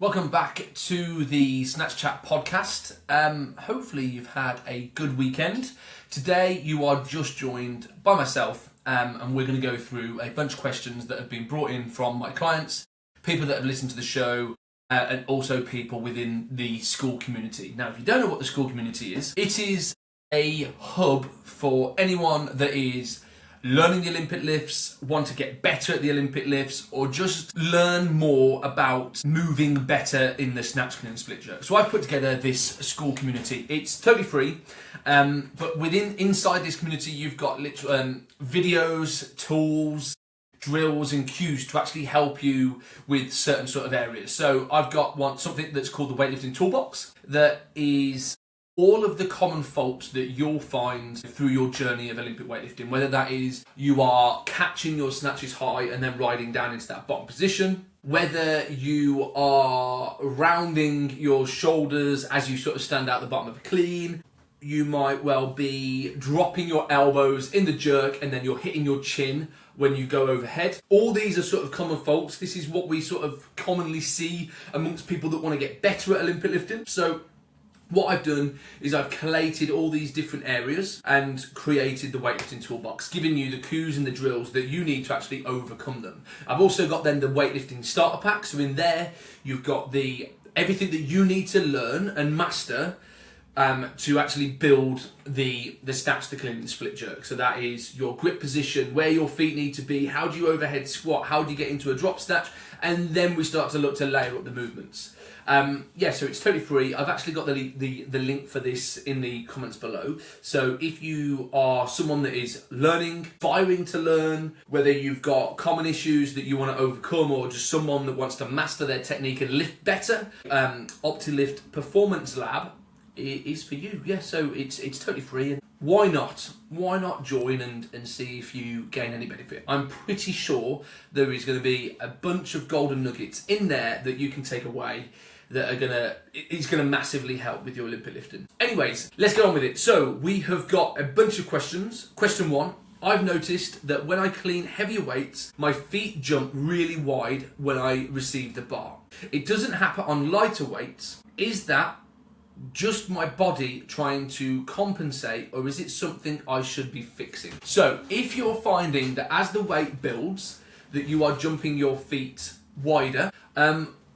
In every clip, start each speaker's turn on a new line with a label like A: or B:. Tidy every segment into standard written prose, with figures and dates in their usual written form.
A: Welcome back to the Snatch Chat podcast. Hopefully you've had a good weekend. Today you are just joined by myself and we're going to go through a bunch of questions that have been brought in from my clients, people that have listened to the show, and also people within the school community. Now, if you don't know what the school community is, it is a hub for anyone that is learning the Olympic lifts, want to get better at the Olympic lifts, or just learn more about moving better in the snatch, clean and split jerk. So I've put together this school community. It's totally free, but inside this community you've got videos, tools, drills and cues to actually help you with certain sort of areas. So I've got something that's called the Weightlifting Toolbox that is all of the common faults that you'll find through your journey of Olympic weightlifting, whether that is you are catching your snatches high and then riding down into that bottom position, whether you are rounding your shoulders as you sort of stand out the bottom of a clean, you might well be dropping your elbows in the jerk and then you're hitting your chin when you go overhead. All these are sort of common faults. This is what we sort of commonly see amongst people that want to get better at Olympic lifting. So what I've done is I've collated all these different areas and created the weightlifting toolbox, giving you the cues and the drills that you need to actually overcome them. I've also got then the weightlifting starter pack. So in there, you've got everything that you need to learn and master to actually build the snatch, the clean and split jerk. So that is your grip position, where your feet need to be, how do you overhead squat, how do you get into a drop snatch, and then we start to look to layer up the movements. So it's totally free. I've actually got the link for this in the comments below. So if you are someone that is learning, aspiring to learn, whether you've got common issues that you want to overcome, or just someone that wants to master their technique and lift better, OptiLift Performance Lab is for you. Yeah, so it's totally free. And why not join and see if you gain any benefit? I'm pretty sure there is going to be a bunch of golden nuggets in there that you can take away that is gonna massively help with your Olympic lifting. Anyways, let's get on with it. So we have got a bunch of questions. Question 1, I've noticed that when I clean heavier weights, my feet jump really wide when I receive the bar. It doesn't happen on lighter weights. Is that just my body trying to compensate, or is it something I should be fixing? So if you're finding that as the weight builds, that you are jumping your feet wider,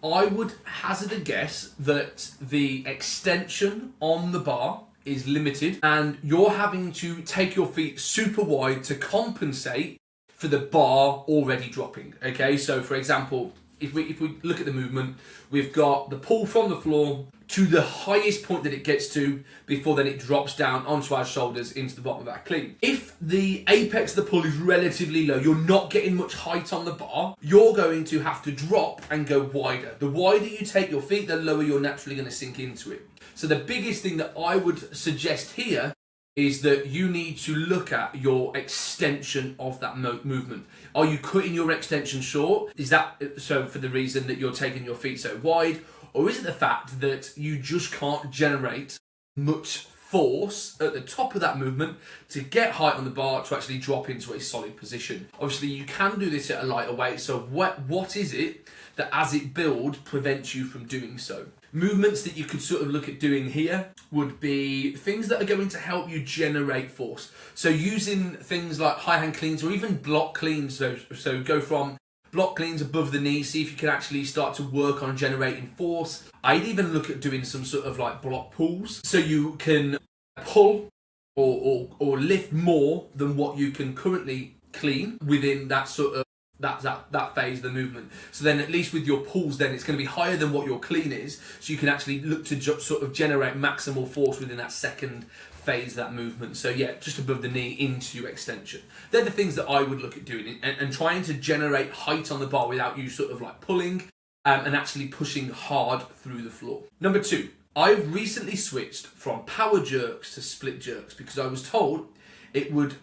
A: I would hazard a guess that the extension on the bar is limited and you're having to take your feet super wide to compensate for the bar already dropping. Okay, so for example, if we look at the movement, we've got the pull from the floor to the highest point that it gets to before then it drops down onto our shoulders into the bottom of our clean. If the apex of the pull is relatively low, you're not getting much height on the bar, you're going to have to drop and go wider. The wider you take your feet, the lower you're naturally going to sink into it. So the biggest thing that I would suggest here is that you need to look at your extension of that movement. Are you cutting your extension short? Is that so for the reason that you're taking your feet so wide? Or is it the fact that you just can't generate much force at the top of that movement to get height on the bar to actually drop into a solid position? Obviously, you can do this at a lighter weight, so what is it that as it builds prevents you from doing so? Movements that you could sort of look at doing here would be things that are going to help you generate force. So using things like high hand cleans or even block cleans, so go from block cleans above the knee, see if you can actually start to work on generating force. I'd even look at doing some sort of like block pulls, so you can pull or lift more than what you can currently clean within that sort of that phase of the movement. So then at least with your pulls, then it's going to be higher than what your clean is, so you can actually look to sort of generate maximal force within that second phase of that movement. So yeah, just above the knee into your extension. They're the things that I would look at doing and trying to generate height on the bar without you sort of like pulling and actually pushing hard through the floor. Number 2, I've recently switched from power jerks to split jerks because I was told it would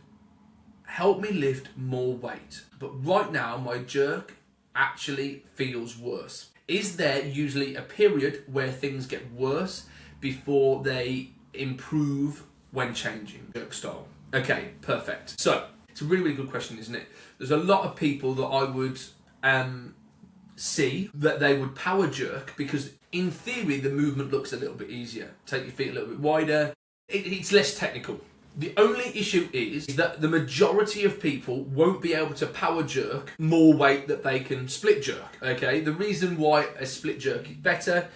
A: help me lift more weight, but right now my jerk actually feels worse. Is there usually a period where things get worse before they improve when changing jerk style? Okay, perfect. So it's a really, really good question, isn't it? There's a lot of people that I would see that they would power jerk because in theory the movement looks a little bit easier. Take your feet a little bit wider. It's less technical. The only issue is that the majority of people won't be able to power jerk more weight that they can split jerk, okay? The reason why a split jerk is better,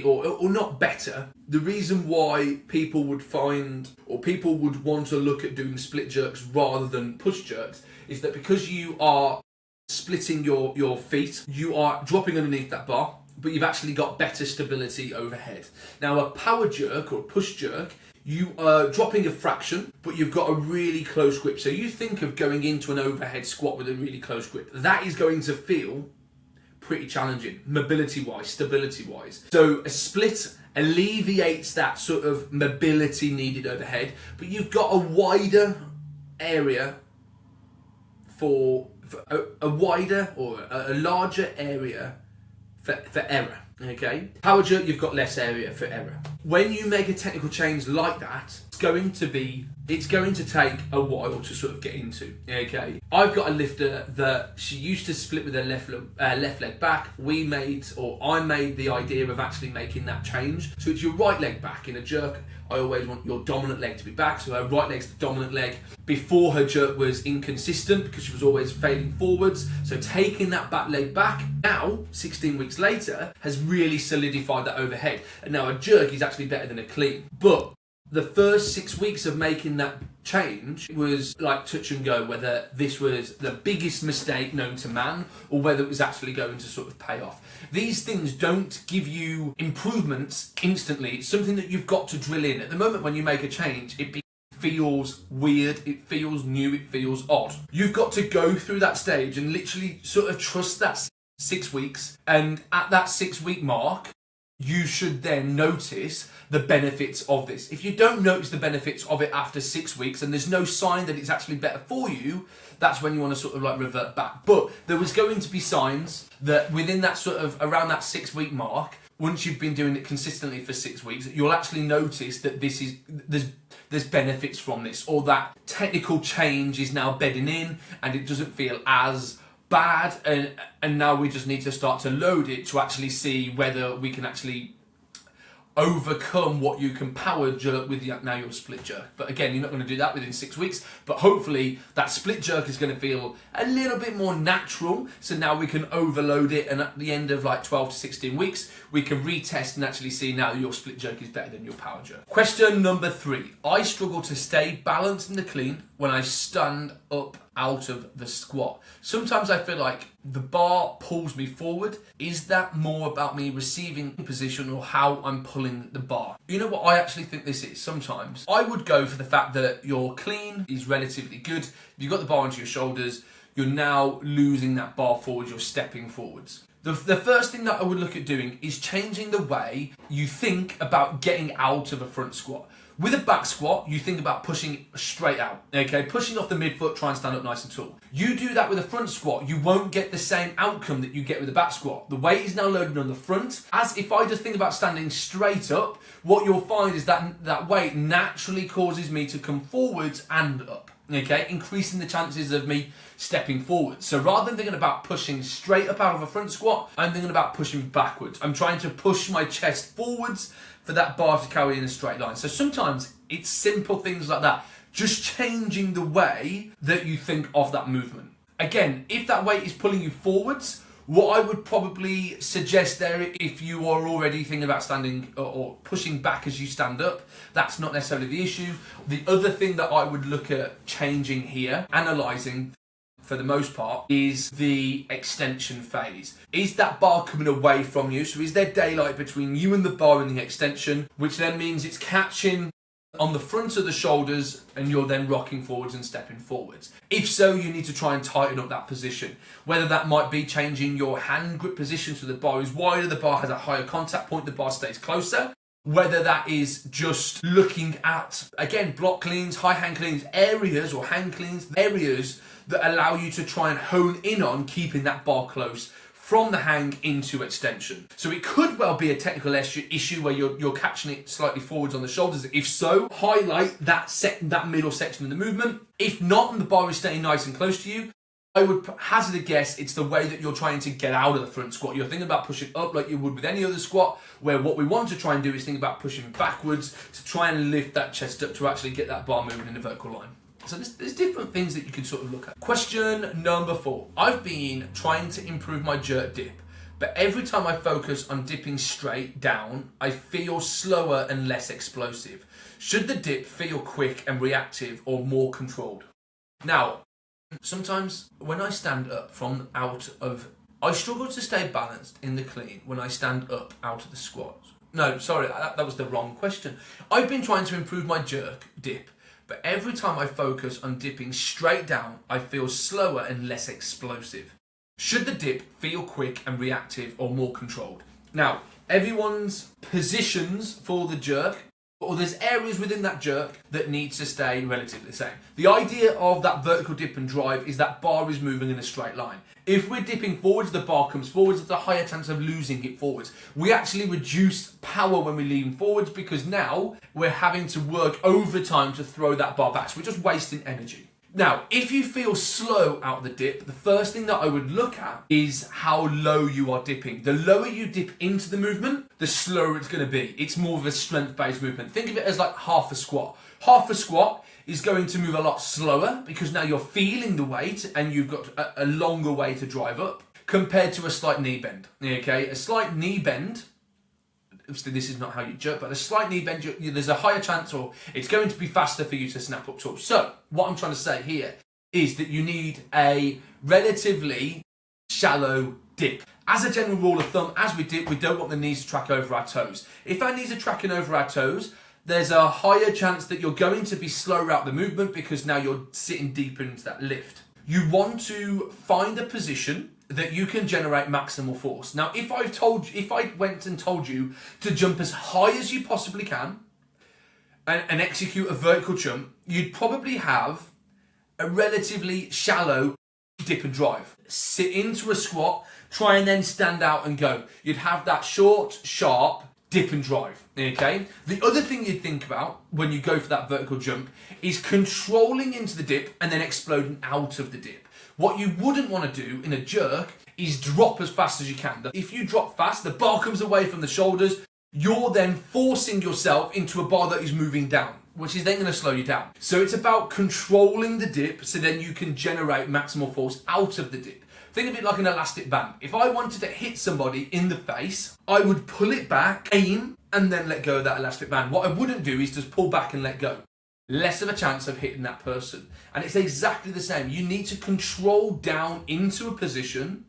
A: or not better, the reason why people would find, or people would want to look at doing split jerks rather than push jerks, is that because you are splitting your feet, you are dropping underneath that bar, but you've actually got better stability overhead. Now a power jerk or a push jerk, you are dropping a fraction, but you've got a really close grip. So you think of going into an overhead squat with a really close grip. That is going to feel pretty challenging, mobility-wise, stability-wise. So a split alleviates that sort of mobility needed overhead, but you've got a wider area for a wider or a larger area for error. Okay, power jerk, you've got less area for error. When you make a technical change like that, it's going to take a while to sort of get into. Okay, I've got a lifter that she used to split with her left leg back. I made the idea of actually making that change. So it's your right leg back in a jerk. I always want your dominant leg to be back, so her right leg's the dominant leg. Before, her jerk was inconsistent because she was always failing forwards. So taking that back leg back, now, 16 weeks later, has really solidified that overhead. And now a jerk is actually better than a clean. But the first 6 weeks of making that change was like touch and go, whether this was the biggest mistake known to man or whether it was actually going to sort of pay off. These things don't give you improvements instantly. It's something that you've got to drill in. At the moment when you make a change, it feels weird, it feels new, it feels odd. You've got to go through that stage and literally sort of trust that 6 weeks, and at that 6 week mark, you should then notice the benefits of this. If you don't notice the benefits of it after 6 weeks and there's no sign that it's actually better for you, that's when you want to sort of like revert back. But there was going to be signs that within that sort of around that 6 week mark, once you've been doing it consistently for 6 weeks, you'll actually notice that there's benefits from this, or that technical change is now bedding in and it doesn't feel as bad, and now we just need to start to load it to actually see whether we can actually overcome what you can power jerk with now your split jerk. But again, you're not going to do that within 6 weeks, but hopefully that split jerk is going to feel a little bit more natural, so now we can overload it, and at the end of like 12 to 16 weeks we can retest and actually see now your split jerk is better than your power jerk. Question number 3. I struggle to stay balanced in the clean when I stand up out of the squat. Sometimes I feel like the bar pulls me forward. Is that more about me receiving position or how I'm pulling the bar? You know what I actually think this is? Sometimes I would go for the fact that your clean is relatively good. You've got the bar onto your shoulders. You're now losing that bar forward. You're stepping forwards. The first thing that I would look at doing is changing the way you think about getting out of a front squat. With a back squat, you think about pushing straight out, okay? Pushing off the midfoot, try and stand up nice and tall. You do that with a front squat, you won't get the same outcome that you get with a back squat. The weight is now loaded on the front. As if I just think about standing straight up, what you'll find is that weight naturally causes me to come forwards and up, okay? Increasing the chances of me stepping forward. So rather than thinking about pushing straight up out of a front squat, I'm thinking about pushing backwards. I'm trying to push my chest forwards for that bar to carry in a straight line. So sometimes it's simple things like that. Just changing the way that you think of that movement. Again, if that weight is pulling you forwards, what I would probably suggest there, if you are already thinking about standing or pushing back as you stand up, that's not necessarily the issue. The other thing that I would look at changing here, analysing for the most part, is the extension phase. Is that bar coming away from you? So is there daylight between you and the bar in the extension, which then means it's catching on the front of the shoulders and you're then rocking forwards and stepping forwards? If so, you need to try and tighten up that position. Whether that might be changing your hand grip position so the bar is wider, the bar has a higher contact point, the bar stays closer. Whether that is just looking at, again, block cleans, high hand cleans, areas or hand cleans, areas that allow you to try and hone in on keeping that bar close from the hang into extension. So it could well be a technical issue where you're catching it slightly forwards on the shoulders. If so, highlight that middle section of the movement. If not, and the bar is staying nice and close to you, I would hazard a guess it's the way that you're trying to get out of the front squat. You're thinking about pushing up like you would with any other squat, where what we want to try and do is think about pushing backwards to try and lift that chest up to actually get that bar moving in a vertical line. So there's different things that you can sort of look at. Question number 4. I've been trying to improve my jerk dip, but every time I focus on dipping straight down, I feel slower and less explosive. Should the dip feel quick and reactive or more controlled? Now, sometimes when I stand up from I struggle to stay balanced in the clean when I stand up out of the squat. No, sorry, that was the wrong question. I've been trying to improve my jerk dip, but every time I focus on dipping straight down, I feel slower and less explosive. Should the dip feel quick and reactive or more controlled? Now, everyone's positions for the jerk, or there's areas within that jerk that needs to stay relatively the same. The idea of that vertical dip and drive is that bar is moving in a straight line. If we're dipping forwards, the bar comes forwards, there's a higher chance of losing it forwards. We actually reduce power when we lean forwards because now we're having to work overtime to throw that bar back. So we're just wasting energy. Now, if you feel slow out of the dip, the first thing that I would look at is how low you are dipping. The lower you dip into the movement, the slower it's going to be. It's more of a strength-based movement. Think of it as like half a squat. Half a squat is going to move a lot slower because now you're feeling the weight and you've got a longer way to drive up compared to a slight knee bend. Okay, a slight knee bend, obviously this is not how you jerk, but a slight knee bend, there's a higher chance, or it's going to be faster for you to snap up tools. So what I'm trying to say here is that you need a relatively shallow dip. As a general rule of thumb, as we dip, we don't want the knees to track over our toes. If our knees are tracking over our toes, there's a higher chance that you're going to be slower out the movement because now you're sitting deeper into that lift. You want to find a position that you can generate maximal force. Now, if I went and told you to jump as high as you possibly can and execute a vertical jump, you'd probably have a relatively shallow dip and drive. Sit into a squat, try and then stand out and go. You'd have that short, sharp dip and drive, okay? The other thing you'd think about when you go for that vertical jump is controlling into the dip and then exploding out of the dip. What you wouldn't want to do in a jerk is drop as fast as you can. If you drop fast, the bar comes away from the shoulders, you're then forcing yourself into a bar that is moving down, which is then going to slow you down. So it's about controlling the dip so then you can generate maximal force out of the dip. Think of it like an elastic band. If I wanted to hit somebody in the face, I would pull it back, aim, and then let go of that elastic band. What I wouldn't do is just pull back and let go. Less of a chance of hitting that person. And it's exactly the same. You need to control down into a position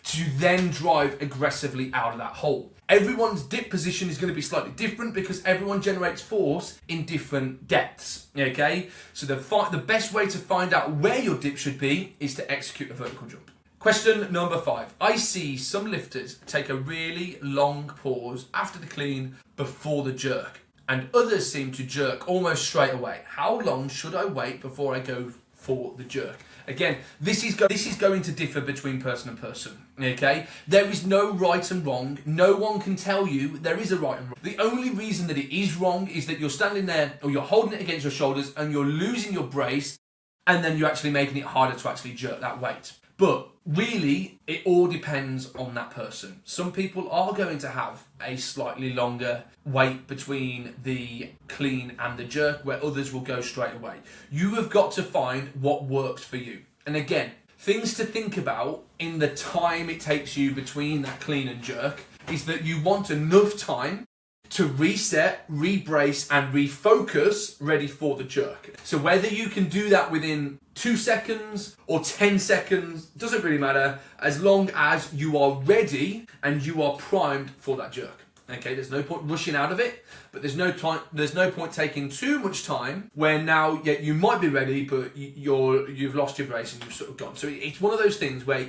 A: to then drive aggressively out of that hole. Everyone's dip position is going to be slightly different because everyone generates force in different depths, okay? So the best way to find out where your dip should be is to execute a vertical jump. Question number 5. I see some lifters take a really long pause after the clean before the jerk, and others seem to jerk almost straight away. How long should I wait before I go for the jerk? Again, this is going to differ between person and person, okay? There is no right and wrong. No one can tell you there is a right and wrong. The only reason that it is wrong is that you're standing there or you're holding it against your shoulders and you're losing your brace, and then you're actually making it harder to actually jerk that weight. But really, it all depends on that person. Some people are going to have a slightly longer wait between the clean and the jerk, where others will go straight away. You have got to find what works for you. And again, things to think about in the time it takes you between that clean and jerk is that you want enough time to reset, rebrace, and refocus ready for the jerk. So whether you can do that within 2 seconds or 10 seconds, doesn't really matter, as long as you are ready and you are primed for that jerk. Okay, there's no point rushing out of it, but there's no point taking too much time where now you might be ready, but you've lost your brace and you've sort of gone. So it's one of those things where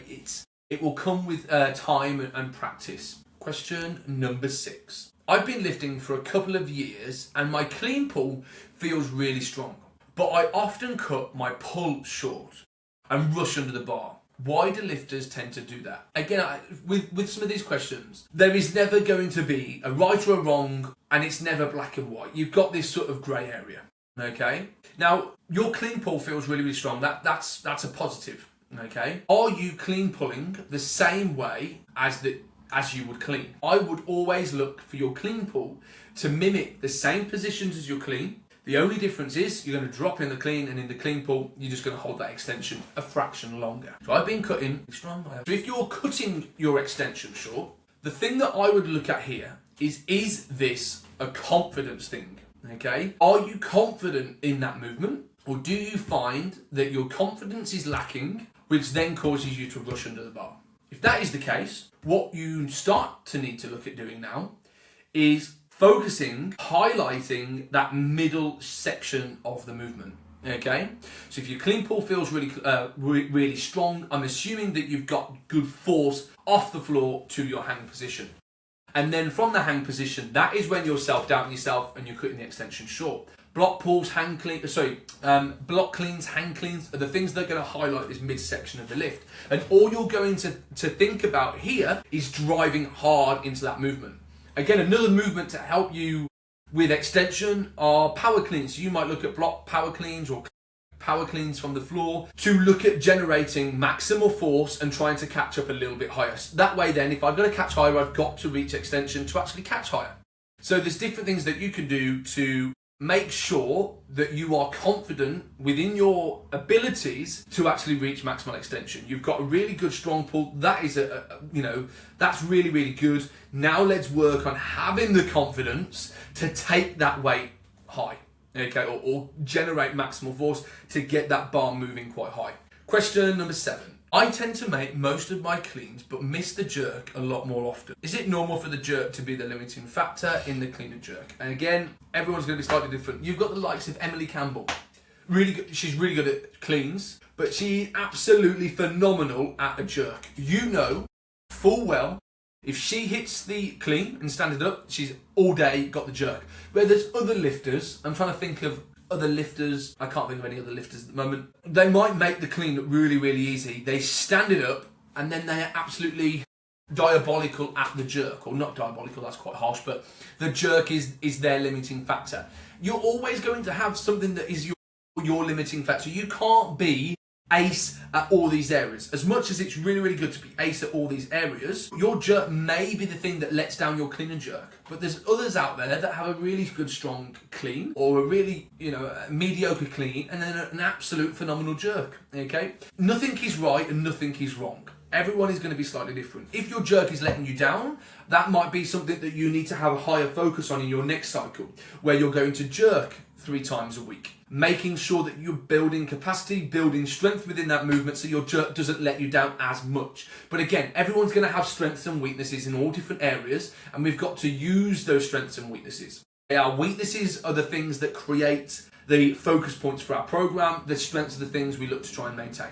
A: it will come with time and practice. Question number 6. I've been lifting for a couple of years and my clean pull feels really strong, but I often cut my pull short and rush under the bar. Why do lifters tend to do that? Again, with some of these questions, there is never going to be a right or a wrong, and it's never black and white. You've got this sort of grey area, okay? Now, your clean pull feels really, really strong. That's a positive, Okay? Are you clean pulling the same way as you would clean? I would always look for your clean pull to mimic the same positions as your clean. The only difference is you're going to drop in the clean, and in the clean pull, you're just going to hold that extension a fraction longer. So I've been cutting strong. So if you're cutting your extension short, the thing that I would look at here is this a confidence thing? Okay? Are you confident in that movement? Or do you find that your confidence is lacking, which then causes you to rush under the bar? If that is the case, what you start to need to look at doing now is focusing, highlighting that middle section of the movement. Okay, so if your clean pull feels really strong, I'm assuming that you've got good force off the floor to your hang position. And then from the hang position, that is when you're self-doubting yourself and you're cutting the extension short. Block pulls, block cleans, hang cleans are the things that are going to highlight this midsection of the lift. And all you're going to think about here is driving hard into that movement. Again, another movement to help you with extension are power cleans. So you might look at block power cleans or power cleans from the floor to look at generating maximal force and trying to catch up a little bit higher. So that way then, if I've got to catch higher, I've got to reach extension to actually catch higher. So there's different things that you can do to make sure that you are confident within your abilities to actually reach maximal extension. You've got a really good strong pull. That is that's really, really good. Now let's work on having the confidence to take that weight high, okay, or generate maximal force to get that bar moving quite high. Question number 7. I tend to make most of my cleans but miss the jerk a lot more often. Is it normal for the jerk to be the limiting factor in the clean and jerk? And again, everyone's going to be slightly different. You've got the likes of Emily Campbell. Really good. She's really good at cleans, but she's absolutely phenomenal at a jerk. You know full well, if she hits the clean and standing up, she's all day got the jerk. Where there's other lifters, I'm trying to think of other lifters, I can't think of any other lifters at the moment. They might make the clean look really, really easy. They stand it up and then they are absolutely diabolical at the jerk. Or not diabolical, that's quite harsh, but the jerk is their limiting factor. You're always going to have something that is your limiting factor. You can't be ace at all these areas. As much as it's really, really good to be ace at all these areas, your jerk may be the thing that lets down your clean and jerk. But there's others out there that have a really good, strong clean, or a really, mediocre clean, and then an absolute phenomenal jerk, okay? Nothing is right and nothing is wrong. Everyone is going to be slightly different. If your jerk is letting you down, that might be something that you need to have a higher focus on in your next cycle, where you're going to jerk 3 times a week. Making sure that you're building capacity, building strength within that movement so your jerk doesn't let you down as much. But again, everyone's going to have strengths and weaknesses in all different areas, and we've got to use those strengths and weaknesses. Our weaknesses are the things that create the focus points for our program. The strengths are the things we look to try and maintain.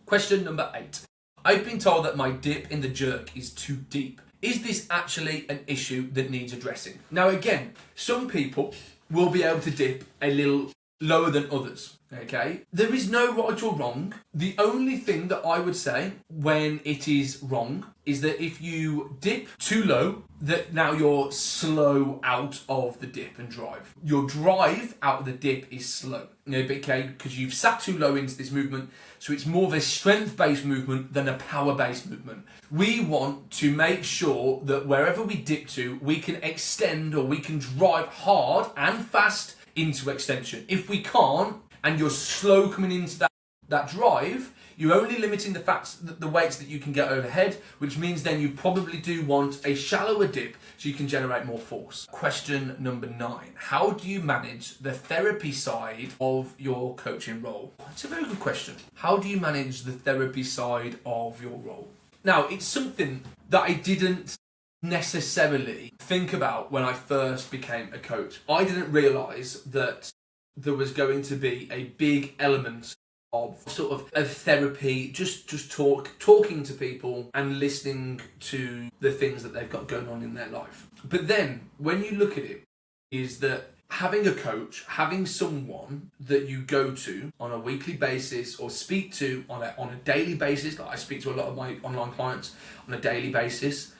A: Question number 8. I've been told that my dip in the jerk is too deep. Is this actually an issue that needs addressing? Now again, some people will be able to dip a little lower than others, okay? There is no right or wrong. The only thing that I would say when it is wrong is that if you dip too low, that now you're slow out of the dip and drive. Your drive out of the dip is slow, okay? Because you've sat too low into this movement, so it's more of a strength-based movement than a power-based movement. We want to make sure that wherever we dip to, we can extend or we can drive hard and fast into extension. If we can't, and you're slow coming into that drive, you're only limiting the weights that you can get overhead, which means then you probably do want a shallower dip so you can generate more force. Question number 9. How do you manage the therapy side of your coaching role? It's a very good question. How do you manage the therapy side of your role? Now, it's something that I didn't necessarily think about when I first became a coach. I didn't realise that there was going to be a big element of sort of a therapy, just talking to people and listening to the things that they've got going on in their life. But then when you look at it, is that having a coach, having someone that you go to on a weekly basis or speak to on a daily basis, like I speak to a lot of my online clients on a daily basis,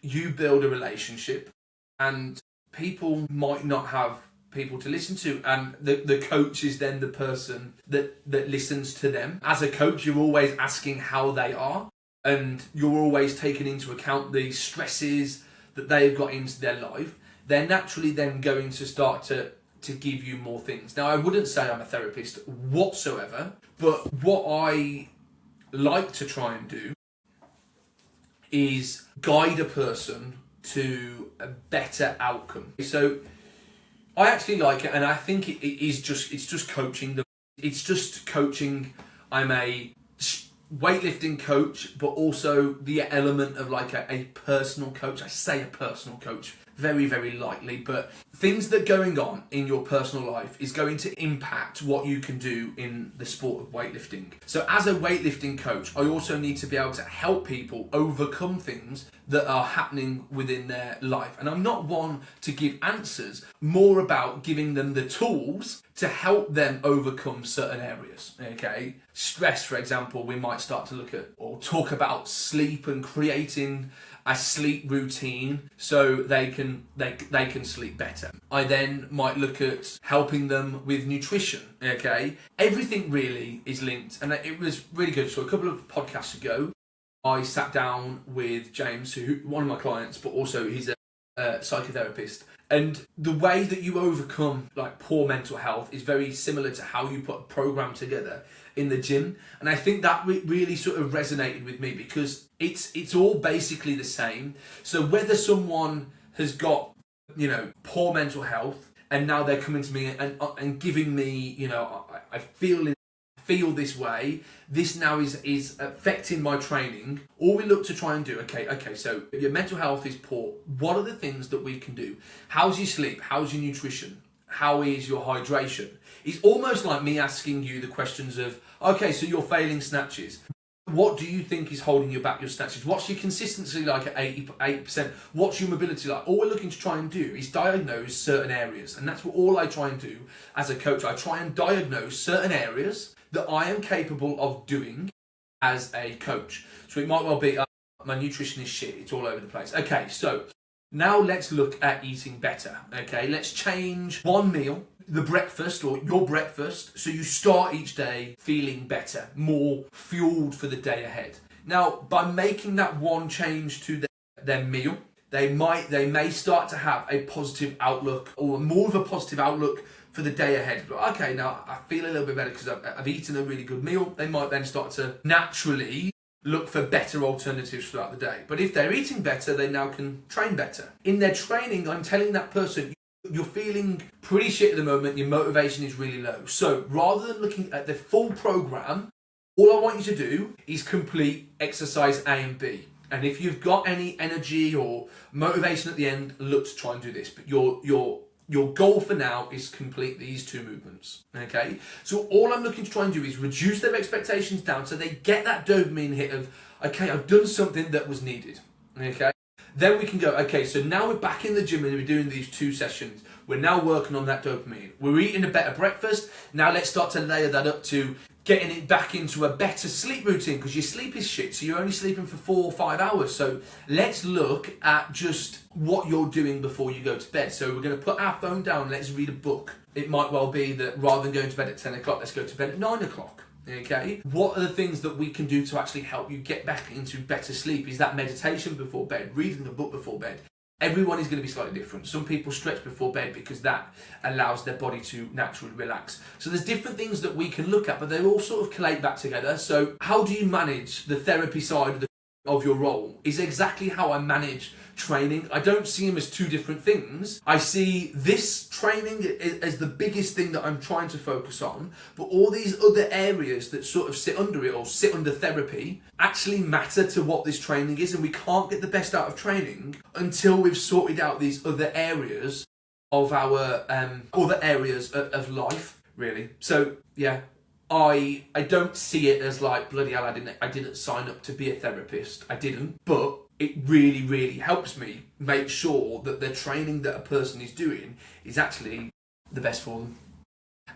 A: you build a relationship, and people might not have people to listen to, and the coach is then the person that listens to them. As a coach, you're always asking how they are, and you're always taking into account the stresses that they've got into their life. They're naturally then going to start to give you more things. Now, I wouldn't say I'm a therapist whatsoever, but what I like to try and do is guide a person to a better outcome. So I actually like it, and I think it's just coaching. It's just coaching. I'm a weightlifting coach, but also the element of like a personal coach. I say a personal coach very, very lightly, but things that are going on in your personal life is going to impact what you can do in the sport of weightlifting. So as a weightlifting coach, I also need to be able to help people overcome things that are happening within their life. And I'm not one to give answers, more about giving them the tools to help them overcome certain areas, okay? Stress, for example, we might start to look at or talk about sleep and creating a sleep routine so they can sleep better. I then might look at helping them with nutrition, okay? Everything really is linked, and it was really good. So a couple of podcasts ago, I sat down with James, who one of my clients, but also he's a psychotherapist. And the way that you overcome like poor mental health is very similar to how you put a program together in the gym. And I think that really sort of resonated with me, because it's all basically the same. So whether someone has got, poor mental health, and now they're coming to me and giving me, I feel this way, this now is affecting my training. All we look to try and do, okay, so if your mental health is poor, what are the things that we can do? How's your sleep? How's your nutrition? How is your hydration? It's almost like me asking you the questions of, okay, so you're failing snatches. What do you think is holding you back your snatches? What's your consistency like at 80%? What's your mobility like? All we're looking to try and do is diagnose certain areas. And that's what all I try and do as a coach. I try and diagnose certain areas that I am capable of doing as a coach. So it might well be, my nutrition is shit, it's all over the place. Okay, so now let's look at eating better. Okay, let's change one meal, the breakfast or your breakfast, so you start each day feeling better, more fueled for the day ahead. Now, by making that one change to their meal, they may start to have a positive outlook, or more of a positive outlook for the day ahead. But okay, now I feel a little bit better because I've eaten a really good meal. They might then start to naturally look for better alternatives throughout the day. But if they're eating better, they now can train better. In their training, I'm telling that person, you're feeling pretty shit at the moment, your motivation is really low. So rather than looking at the full program, all I want you to do is complete exercise A and B. And if you've got any energy or motivation at the end, look to try and do this. But your goal for now is complete these two movements, okay? So all I'm looking to try and do is reduce their expectations down so they get that dopamine hit of, okay, I've done something that was needed, okay? Then we can go, okay, so now we're back in the gym and we're doing these 2 sessions. We're now working on that dopamine. We're eating a better breakfast. Now let's start to layer that up to getting it back into a better sleep routine, because your sleep is shit, so you're only sleeping for 4 or 5 hours. So let's look at just what you're doing before you go to bed. So we're going to put our phone down, let's read a book. It might well be that rather than going to bed at 10 o'clock, let's go to bed at 9 o'clock. Okay, what are the things that we can do to actually help you get back into better sleep? Is that meditation before bed, reading the book before bed? Everyone is going to be slightly different. Some people stretch before bed because that allows their body to naturally relax. So there's different things that we can look at, but they all sort of collate back together. So how do you manage the therapy side of your role is exactly how I manage training. I don't see them as two different things. I see this training as the biggest thing that I'm trying to focus on, but all these other areas that sort of sit under it or sit under therapy actually matter to what this training is, and we can't get the best out of training until we've sorted out these other areas of our other areas of life, really. So yeah, I don't see it as like, bloody hell, I didn't sign up to be a therapist. I didn't, but it really, really helps me make sure that the training that a person is doing is actually the best for them.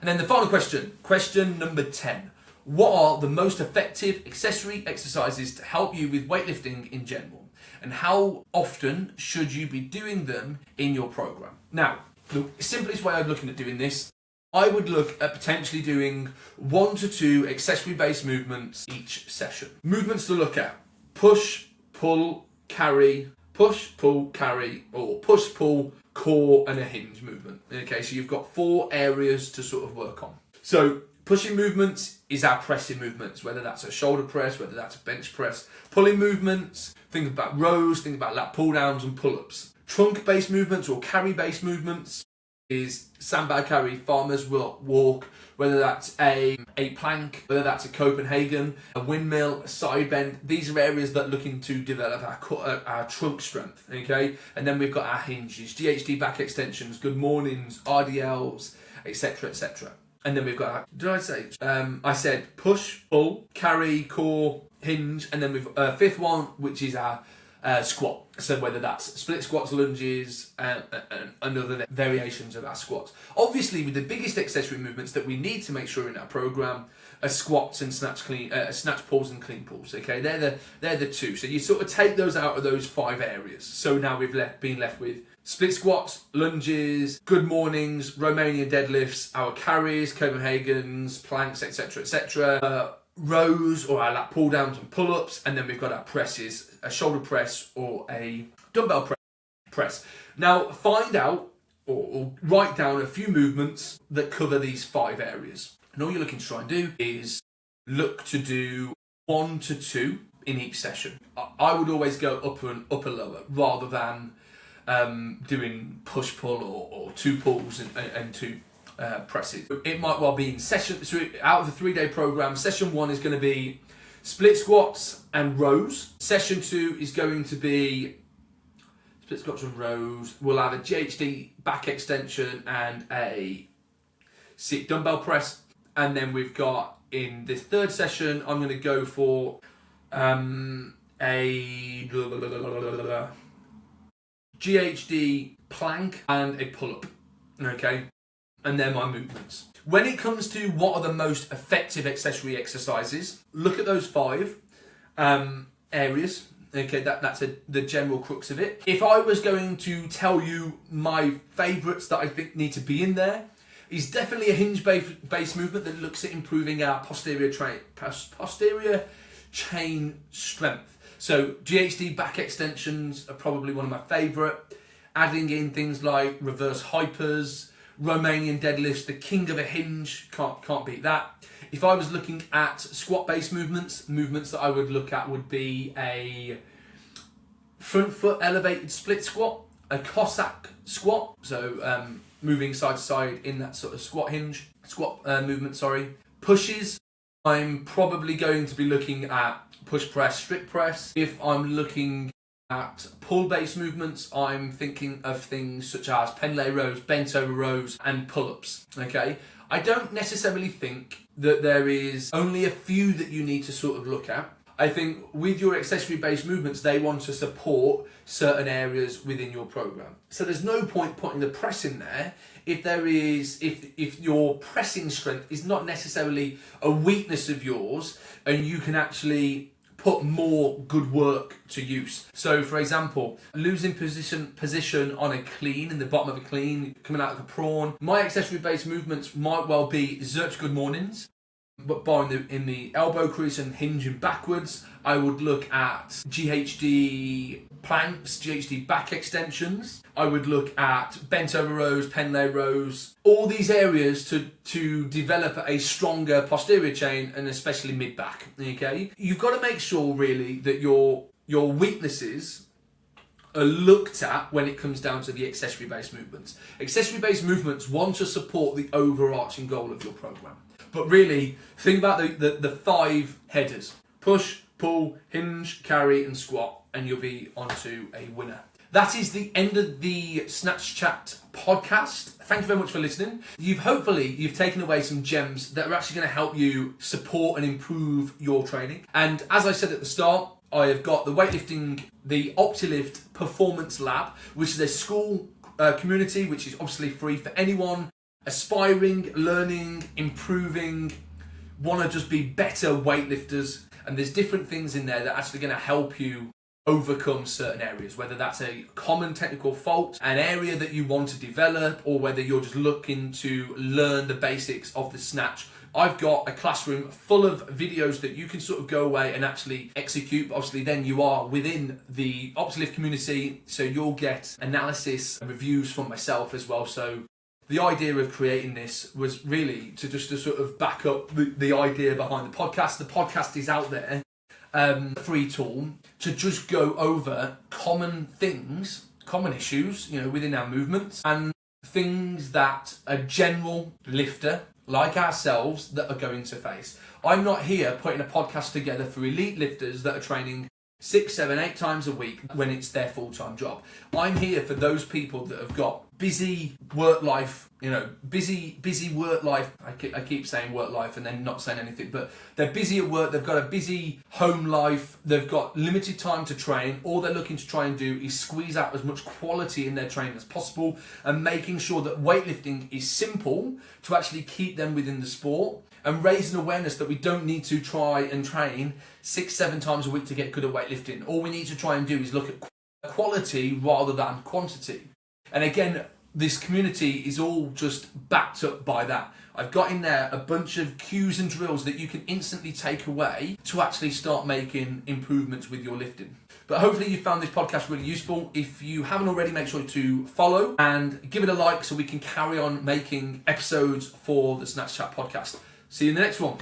A: And then the final question number 10. What are the most effective accessory exercises to help you with weightlifting in general? And how often should you be doing them in your program? Now, The simplest way of looking at doing this, I would look at potentially doing 1 to 2 accessory-based movements each session. Movements to look at: push, pull, carry, push, pull, carry, or push, pull, core, and a hinge movement. Okay, so you've got 4 areas to sort of work on. So pushing movements is our pressing movements, whether that's a shoulder press, whether that's a bench press. Pulling movements, think about rows, think about lat pull downs and pull-ups. Trunk-based movements or carry-based movements is sandbag carry, farmer's walk, whether that's a plank, whether that's a Copenhagen, a windmill, a side bend. These are areas that are looking to develop our trunk strength, okay? And then we've got our hinges, GHD back extensions, good mornings, RDLs, etc., etc. And then we've got, I said push, pull, carry, core, hinge, and then we've fifth one, which is our squat. So whether that's split squats, lunges, and other variations of our squats. Obviously, with the biggest accessory movements that we need to make sure in our program are squats and snatch pulls and clean pulls. Okay, they're the 2. So you sort of take those out of those 5 areas. So now we've been left with split squats, lunges, good mornings, Romanian deadlifts, our carries, Copenhagens, planks, etc., etc. Rows or our lat pull downs and pull ups, and then we've got our presses, a shoulder press or a dumbbell press. Now find out or write down a few movements that cover these 5 areas, and all you're looking to try and do is look to do 1 to 2 in each session. I would always go upper lower rather than doing push pull or 2 pulls and 2 presses. It might well be in session, so out of the 3-day program, session 1 is going to be split squats and rows. Session 2 is going to be split squats and rows. We'll have a GHD back extension and a sit dumbbell press. And then we've got, in this 3rd session, I'm going to go for a GHD plank and a pull-up. Okay? And they're my movements. When it comes to what are the most effective accessory exercises, look at those 5 areas. Okay, that's the general crux of it. If I was going to tell you my favourites that I think need to be in there, is definitely a hinge-based movement that looks at improving our posterior chain strength. So GHD back extensions are probably one of my favourite. Adding in things like reverse hypers, Romanian deadlifts, the king of a hinge, can't beat that. If I was looking at squat-based movements that I would look at would be a front foot elevated split squat, a Cossack squat, so moving side to side in that sort of squat movement, Pushes, I'm probably going to be looking at push press, strict press. If I'm looking at pull-based movements, I'm thinking of things such as Pendlay rows, bent over rows, and pull-ups, okay? I don't necessarily think that there is only a few that you need to sort of look at. I think with your accessory-based movements, they want to support certain areas within your program. So there's no point putting the press in there if your pressing strength is not necessarily a weakness of yours, and you can actually put more good work to use. So for example, losing position on a clean, in the bottom of a clean, coming out like a prawn. My accessory-based movements might well be Zerch good mornings, but in the elbow crease and hinging backwards. I would look at GHD planks, GHD back extensions. I would look at bent over rows, Pendlay rows, all these areas to develop a stronger posterior chain and especially mid-back, okay? You've got to make sure really that your weaknesses are looked at when it comes down to the accessory-based movements. Accessory-based movements want to support the overarching goal of your program. But really, think about the 5 headers. Push, pull, hinge, carry, and squat, and you'll be onto a winner. That is the end of the Snatch Chat podcast. Thank you very much for listening. You've taken away some gems that are actually going to help you support and improve your training. And as I said at the start, I have got the weightlifting, the OptiLift Performance Lab, which is a school community, which is obviously free for anyone aspiring, learning, improving, want to just be better weightlifters. And there's different things in there that are actually going to help you overcome certain areas, whether that's a common technical fault, an area that you want to develop, or whether you're just looking to learn the basics of the snatch. I've got a classroom full of videos that you can sort of go away and actually execute. Obviously, then you are within the Optilift community, so you'll get analysis and reviews from myself as well. So the idea of creating this was really to sort of back up the idea behind the podcast. The podcast is out there, free tool to just go over common things, common issues, within our movements, and things that a general lifter like ourselves that are going to face. I'm not here putting a podcast together for elite lifters that are training 6, 7, 8 times a week when it's their full-time job. I'm here for those people that have got busy work life, busy work life. I keep saying work life and then not saying anything, but they're busy at work, they've got a busy home life, they've got limited time to train. All they're looking to try and do is squeeze out as much quality in their training as possible, and making sure that weightlifting is simple to actually keep them within the sport, and raising awareness that we don't need to try and train 6, 7 times a week to get good at weightlifting. All we need to try and do is look at quality rather than quantity. And again, this community is all just backed up by that. I've got in there a bunch of cues and drills that you can instantly take away to actually start making improvements with your lifting. But hopefully you found this podcast really useful. If you haven't already, make sure to follow and give it a like so we can carry on making episodes for the Snatch Chat podcast. See you in the next one.